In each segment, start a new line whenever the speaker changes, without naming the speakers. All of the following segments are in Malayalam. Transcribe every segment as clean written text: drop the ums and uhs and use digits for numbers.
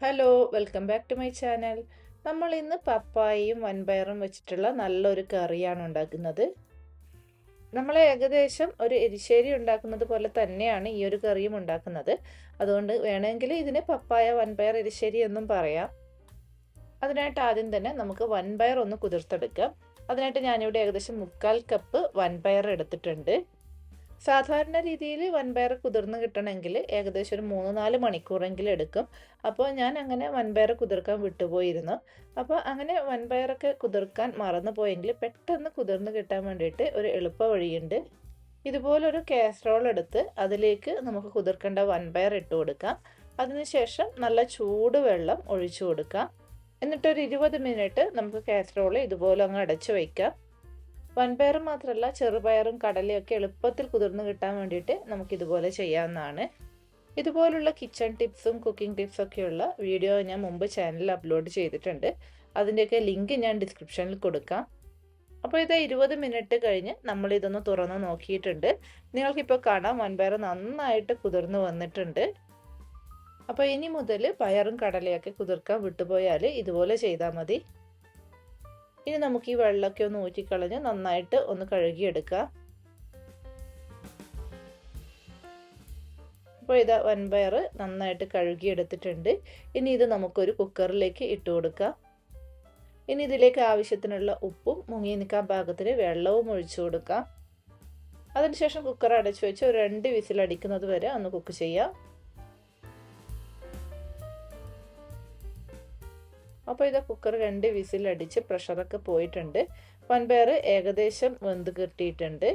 Hello, welcome back to my channel. നമ്മൾ ഇന്ന് പപ്പായയും വൻപയറും വെച്ചിട്ടുള്ള നല്ലൊരു കറിയാണ് ഉണ്ടാക്കുന്നത്. നമ്മൾ ഏകദേശം ഒരു എരിശ്ശേരി ഉണ്ടാക്കുന്നത് പോലെ തന്നെയാണ് ഈ ഒരു കറിയും ഉണ്ടാക്കുന്നത്. അതുകൊണ്ട് വേണമെങ്കിൽ ഇതിന് പപ്പായ വൻപയർ എരിശ്ശേരി എന്നും പറയാം. അതിനായിട്ട് ആദ്യം തന്നെ നമുക്ക് വൻപയർ ഒന്ന് കുതിർത്തെടുക്കാം. അതിനായിട്ട് ഞാനിവിടെ ഏകദേശം 1/4 കപ്പ് വൻപയർ എടുത്തിട്ടുണ്ട്. സാധാരണ രീതിയിൽ വൻപയർ കുതിർന്ന് കിട്ടണമെങ്കിൽ ഏകദേശം ഒരു 3-4 മണിക്കൂറെങ്കിലും എടുക്കും. അപ്പോൾ ഞാൻ അങ്ങനെ വൻപയർ കുതിർക്കാൻ വിട്ടുപോയിരുന്നു. അപ്പോൾ അങ്ങനെ വൻപയറൊക്കെ കുതിർക്കാൻ മറന്നു പോയെങ്കിൽ പെട്ടെന്ന് കുതിർന്ന് കിട്ടാൻ വേണ്ടിയിട്ട് ഒരു എളുപ്പ വഴിയുണ്ട്. ഇതുപോലൊരു കാസറോൾ എടുത്ത് അതിലേക്ക് നമുക്ക് കുതിർക്കേണ്ട വൻപയർ ഇട്ട് കൊടുക്കാം. അതിനുശേഷം നല്ല ചൂടുവെള്ളം ഒഴിച്ചു കൊടുക്കാം. എന്നിട്ടൊരു 20 മിനിറ്റ് നമുക്ക് കാസറോൾ ഇതുപോലെ അങ്ങ് അടച്ചു വയ്ക്കാം. വൻപയർ മാത്രമല്ല, ചെറുപയറും കടലയൊക്കെ എളുപ്പത്തിൽ കുതിർന്ന് കിട്ടാൻ വേണ്ടിയിട്ട് നമുക്കിതുപോലെ ചെയ്യാവുന്നതാണ്. ഇതുപോലുള്ള കിച്ചൺ ടിപ്സും കുക്കിംഗ് ടിപ്സൊക്കെയുള്ള വീഡിയോ ഞാൻ മുമ്പ് ചാനലിൽ അപ്ലോഡ് ചെയ്തിട്ടുണ്ട്. അതിൻ്റെയൊക്കെ ലിങ്ക് ഞാൻ ഡിസ്ക്രിപ്ഷനിൽ കൊടുക്കാം. അപ്പോൾ ഇത് 20 മിനിറ്റ് കഴിഞ്ഞ് നമ്മളിതൊന്ന് തുറന്ന് നോക്കിയിട്ടുണ്ട്. നിങ്ങൾക്കിപ്പോൾ കാണാം വൻപയർ നന്നായിട്ട് കുതിർന്ന് വന്നിട്ടുണ്ട്. അപ്പോൾ ഇനി മുതൽ പയറും കടലയൊക്കെ കുതിർക്കാൻ വിട്ടുപോയാൽ ഇതുപോലെ ചെയ്താൽ മതി. ഇനി നമുക്ക് ഈ വെള്ളമൊക്കെ ഒന്ന് ഊറ്റിക്കളഞ്ഞ് നന്നായിട്ട് ഒന്ന് കഴുകിയെടുക്കാം. അപ്പോൾ ഇതാ വൻപയർ നന്നായിട്ട് കഴുകിയെടുത്തിട്ടുണ്ട്. ഇനി ഇത് നമുക്കൊരു കുക്കറിലേക്ക് ഇട്ട് കൊടുക്കാം. ഇനി ഇതിലേക്ക് ആവശ്യത്തിനുള്ള ഉപ്പും മുങ്ങി നിൽക്കാൻ പാകത്തിന് വെള്ളവും ഒഴിച്ചു കൊടുക്കാം. അതിനുശേഷം കുക്കർ അടച്ചു വെച്ച് ഒരു 2 വിസിൽ അടിക്കുന്നത് വരെ ഒന്ന് കുക്ക് ചെയ്യാം. അപ്പോൾ ഇത് കുക്കർ 2 വിസിൽ അടിച്ച് പ്രഷറൊക്കെ പോയിട്ടുണ്ട്. വൻപയർ ഏകദേശം വെന്ത് കിട്ടിയിട്ടുണ്ട്.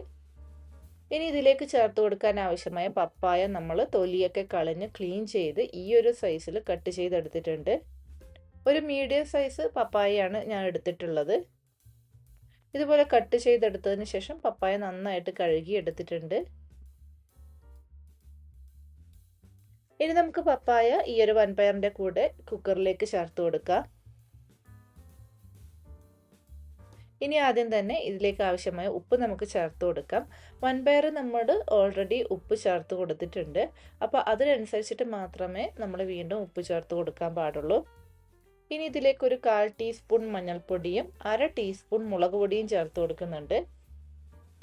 ഇനി ഇതിലേക്ക് ചേർത്ത് കൊടുക്കാൻ ആവശ്യമായ പപ്പായ നമ്മൾ തൊലിയൊക്കെ കളഞ്ഞ് ക്ലീൻ ചെയ്ത് ഈ ഒരു സൈസിൽ കട്ട് ചെയ്തെടുത്തിട്ടുണ്ട്. ഒരു മീഡിയം സൈസ് പപ്പായയാണ് ഞാൻ എടുത്തിട്ടുള്ളത്. ഇതുപോലെ കട്ട് ചെയ്തെടുത്തതിന് ശേഷം പപ്പായ നന്നായിട്ട് കഴുകി എടുത്തിട്ടുണ്ട്. ഇനി നമുക്ക് പപ്പായ ഈ ഒരു വൻപയറിൻ്റെ കൂടെ കുക്കറിലേക്ക് ചേർത്ത് കൊടുക്കാം. ഇനി ആദ്യം തന്നെ ഇതിലേക്ക് ആവശ്യമായ ഉപ്പ് നമുക്ക് ചേർത്ത് കൊടുക്കാം. വൻപയർ നമ്മൾ ഓൾറെഡി ഉപ്പ് ചേർത്ത് കൊടുത്തിട്ടുണ്ട്. അപ്പോൾ അതിനനുസരിച്ചിട്ട് മാത്രമേ നമ്മൾ വീണ്ടും ഉപ്പ് ചേർത്ത് കൊടുക്കാൻ പാടുള്ളൂ. ഇനി ഇതിലേക്ക് ഒരു 1/4 ടീസ്പൂൺ മഞ്ഞൾപ്പൊടിയും 1/2 ടീസ്പൂൺ മുളക് പൊടിയും ചേർത്ത് കൊടുക്കുന്നുണ്ട്.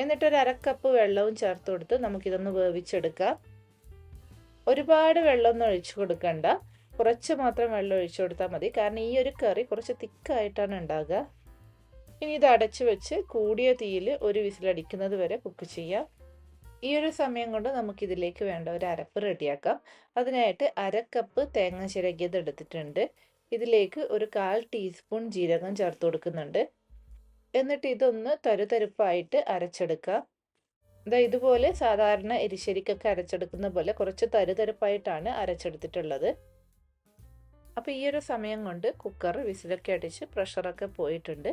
എന്നിട്ട് ഒരു 1/2 കപ്പ് വെള്ളവും ചേർത്ത് കൊടുത്ത് നമുക്കിതൊന്ന് വേവിച്ചെടുക്കാം. ഒരുപാട് വെള്ളമൊന്നും ഒഴിച്ചു കൊടുക്കണ്ട, കുറച്ച് മാത്രം വെള്ളം ഒഴിച്ചു കൊടുത്താൽ മതി. കാരണം ഈ ഒരു കറി കുറച്ച് തിക്കായിട്ടാണ് ഉണ്ടാകുക. ഇനി ഇത് അടച്ചു വെച്ച് കൂടിയ തീയിൽ ഒരു വിസിലടിക്കുന്നത് വരെ കുക്ക് ചെയ്യാം. ഈ ഒരു സമയം കൊണ്ട് നമുക്കിതിലേക്ക് വേണ്ട ഒരു അരപ്പ് റെഡിയാക്കാം. അതിനായിട്ട് 1/2 കപ്പ് തേങ്ങ ചിരകിയത് എടുത്തിട്ടുണ്ട്. ഇതിലേക്ക് ഒരു 1/4 ടീസ്പൂൺ ജീരകം ചേർത്ത് കൊടുക്കുന്നുണ്ട്. എന്നിട്ട് ഇതൊന്ന് തരുതരുപ്പായിട്ട് അരച്ചെടുക്കാം. ഇതുപോലെ സാധാരണ എരിശ്ശേരിക്കൊക്കെ അരച്ചെടുക്കുന്ന പോലെ കുറച്ച് തരുതരുപ്പായിട്ടാണ് അരച്ചെടുത്തിട്ടുള്ളത്. അപ്പോൾ ഈ ഒരു സമയം കൊണ്ട് കുക്കർ വിസിലൊക്കെ അടിച്ച് പ്രഷറൊക്കെ പോയിട്ടുണ്ട്.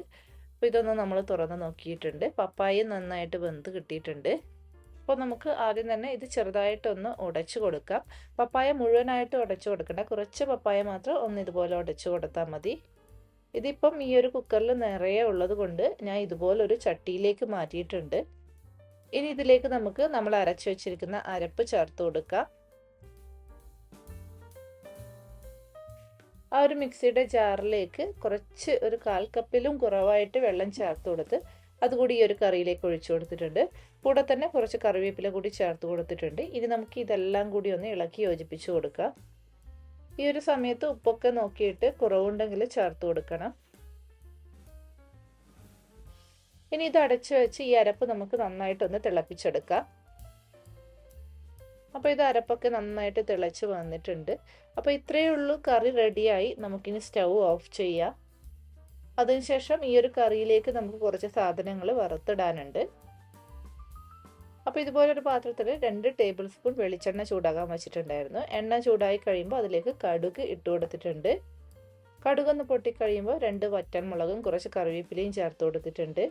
അപ്പോൾ ഇതൊന്ന് നമ്മൾ തുറന്ന് നോക്കിയിട്ടുണ്ട്. പപ്പായ നന്നായിട്ട് വെന്ത് കിട്ടിയിട്ടുണ്ട്. അപ്പോൾ നമുക്ക് ആദ്യം തന്നെ ഇത് ചെറുതായിട്ടൊന്ന് ഉടച്ചു കൊടുക്കാം. പപ്പായ മുഴുവനായിട്ട് ഉടച്ചു കൊടുക്കണ്ട, കുറച്ച് പപ്പായ മാത്രം ഒന്ന് ഇതുപോലെ ഉടച്ചു കൊടുത്താൽ മതി. ഇതിപ്പം ഈ ഒരു കുക്കറിൽ നിറയെ ഉള്ളത് കൊണ്ട് ഞാൻ ഇതുപോലൊരു ചട്ടിയിലേക്ക് മാറ്റിയിട്ടുണ്ട്. ഇനി ഇതിലേക്ക് നമുക്ക് നമ്മൾ അരച്ചു വെച്ചിരിക്കുന്ന അരപ്പ് ചേർത്ത് കൊടുക്കാം. ആ ഒരു മിക്സിയുടെ ജാറിലേക്ക് കുറച്ച് ഒരു 1/4 കപ്പിലും കുറവായിട്ട് വെള്ളം ചേർത്ത് കൊടുത്ത് അതുകൂടി ഈ ഒരു കറിയിലേക്ക് ഒഴിച്ചു കൊടുത്തിട്ടുണ്ട്. കൂടെ തന്നെ കുറച്ച് കറിവേപ്പില കൂടി ചേർത്ത് കൊടുത്തിട്ടുണ്ട്. ഇനി നമുക്ക് ഇതെല്ലാം കൂടി ഒന്ന് ഇളക്കി യോജിപ്പിച്ച് കൊടുക്കാം. ഈ ഒരു സമയത്ത് ഉപ്പൊക്കെ നോക്കിയിട്ട് കുറവുണ്ടെങ്കിൽ ചേർത്ത് കൊടുക്കണം. ഇനി ഇത് അടച്ചു വെച്ച് ഈ അരപ്പ് നമുക്ക് നന്നായിട്ടൊന്ന് തിളപ്പിച്ചെടുക്കാം. അപ്പോൾ ഇത് അരപ്പൊക്കെ നന്നായിട്ട് തിളച്ച് വന്നിട്ടുണ്ട്. അപ്പോൾ ഇത്രയേ ഉള്ളൂ, കറി റെഡിയായി. നമുക്കിനി സ്റ്റൗ ഓഫ് ചെയ്യാം. അതിനുശേഷം ഈ ഒരു കറിയിലേക്ക് നമുക്ക് കുറച്ച് സാധനങ്ങൾ വറുത്തിടാനുണ്ട്. അപ്പോൾ ഇതുപോലൊരു പാത്രത്തിൽ 2 ടേബിൾ സ്പൂൺ വെളിച്ചെണ്ണ ചൂടാകാൻ വെച്ചിട്ടുണ്ടായിരുന്നു. എണ്ണ ചൂടായി കഴിയുമ്പോൾ അതിലേക്ക് കടുക് ഇട്ട് കൊടുത്തിട്ടുണ്ട്. കടുകൊന്ന് പൊട്ടിക്കഴിയുമ്പോൾ 2 വറ്റൻമുളകും കുറച്ച് കറിവേപ്പിലയും ചേർത്ത് കൊടുത്തിട്ടുണ്ട്.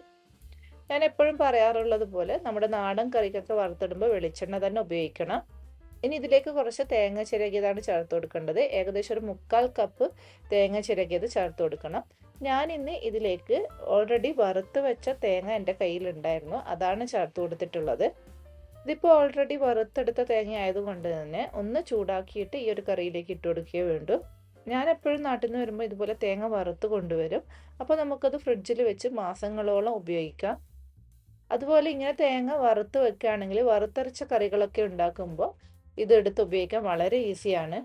ഞാൻ എപ്പോഴും പറയാറുള്ളത് പോലെ നമ്മുടെ നാടൻ കറിക്കൊക്കെ വറുത്തിടുമ്പോൾ വെളിച്ചെണ്ണ തന്നെ ഉപയോഗിക്കണം. ഇനി ഇതിലേക്ക് കുറച്ച് തേങ്ങ ചിരകിയതാണ് ചേർത്ത് കൊടുക്കേണ്ടത്. ഏകദേശം ഒരു 1/4 കപ്പ് തേങ്ങ ചിരകിയത് ചേർത്ത് കൊടുക്കണം. ഞാൻ ഇന്ന് ഇതിലേക്ക് ഓൾറെഡി വറുത്ത് വെച്ച തേങ്ങ എൻ്റെ കയ്യിലുണ്ടായിരുന്നു, അതാണ് ചേർത്ത് കൊടുത്തിട്ടുള്ളത്. ഇതിപ്പോൾ ഓൾറെഡി വറുത്തെടുത്ത തേങ്ങ ആയതുകൊണ്ട് തന്നെ ഒന്ന് ചൂടാക്കിയിട്ട് ഈ ഒരു കറിയിലേക്ക് ഇട്ട് കൊടുക്കുകയേ വേണ്ടൂ. ഞാൻ എപ്പോഴും നാട്ടിൽ നിന്ന് വരുമ്പോൾ ഇതുപോലെ തേങ്ങ വറുത്ത് കൊണ്ടുവരും. അപ്പോൾ നമുക്കത് ഫ്രിഡ്ജിൽ വെച്ച് മാസങ്ങളോളം ഉപയോഗിക്കാം. അതുപോലെ ഇങ്ങനെ തേങ്ങ വറുത്ത് വെക്കുകയാണെങ്കിൽ വറുത്തരച്ച കറികളൊക്കെ ഉണ്ടാക്കുമ്പോൾ ഇതെടുത്ത് ഉപയോഗിക്കാൻ വളരെ ഈസിയാണ്.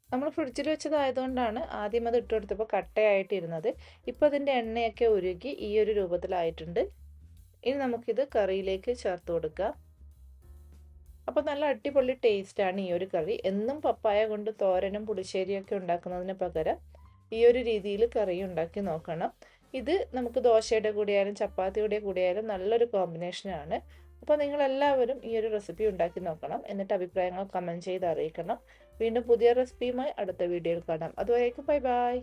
നമ്മൾ ഫ്രിഡ്ജിൽ വെച്ചതായതുകൊണ്ടാണ് ആദ്യം അത് ഇട്ട് കൊടുത്തപ്പോൾ കട്ടയായിട്ടിരുന്നത്. ഇപ്പോൾ അതിൻ്റെ എണ്ണയൊക്കെ ഉരുകി ഈ ഒരു രൂപത്തിലായിട്ടുണ്ട്. ഇനി നമുക്കിത് കറിയിലേക്ക് ചേർത്ത് കൊടുക്കാം. അപ്പോൾ നല്ല അടിപൊളി ടേസ്റ്റാണ് ഈ ഒരു കറി. എന്നും പപ്പായ കൊണ്ട് തോരനും പുളിശ്ശേരിയൊക്കെ ഉണ്ടാക്കുന്നതിന് പകരം ഈ ഒരു രീതിയിൽ കറി ഉണ്ടാക്കി നോക്കണം. ഇത് നമുക്ക് ദോശയുടെ കൂടെയായാലും ചപ്പാത്തിയുടെ കൂടെയായാലും നല്ലൊരു കോമ്പിനേഷനാണ്. അപ്പോൾ നിങ്ങളെല്ലാവരും ഈ ഒരു റെസിപ്പി ഉണ്ടാക്കി നോക്കണം. എന്നിട്ട് അഭിപ്രായങ്ങൾ കമൻറ്റ് ചെയ്ത് അറിയിക്കണം. വീണ്ടും പുതിയ റെസിപ്പിയുമായി അടുത്ത വീഡിയോയിൽ കാണാം. അതുവരേക്കും ബൈ ബൈ.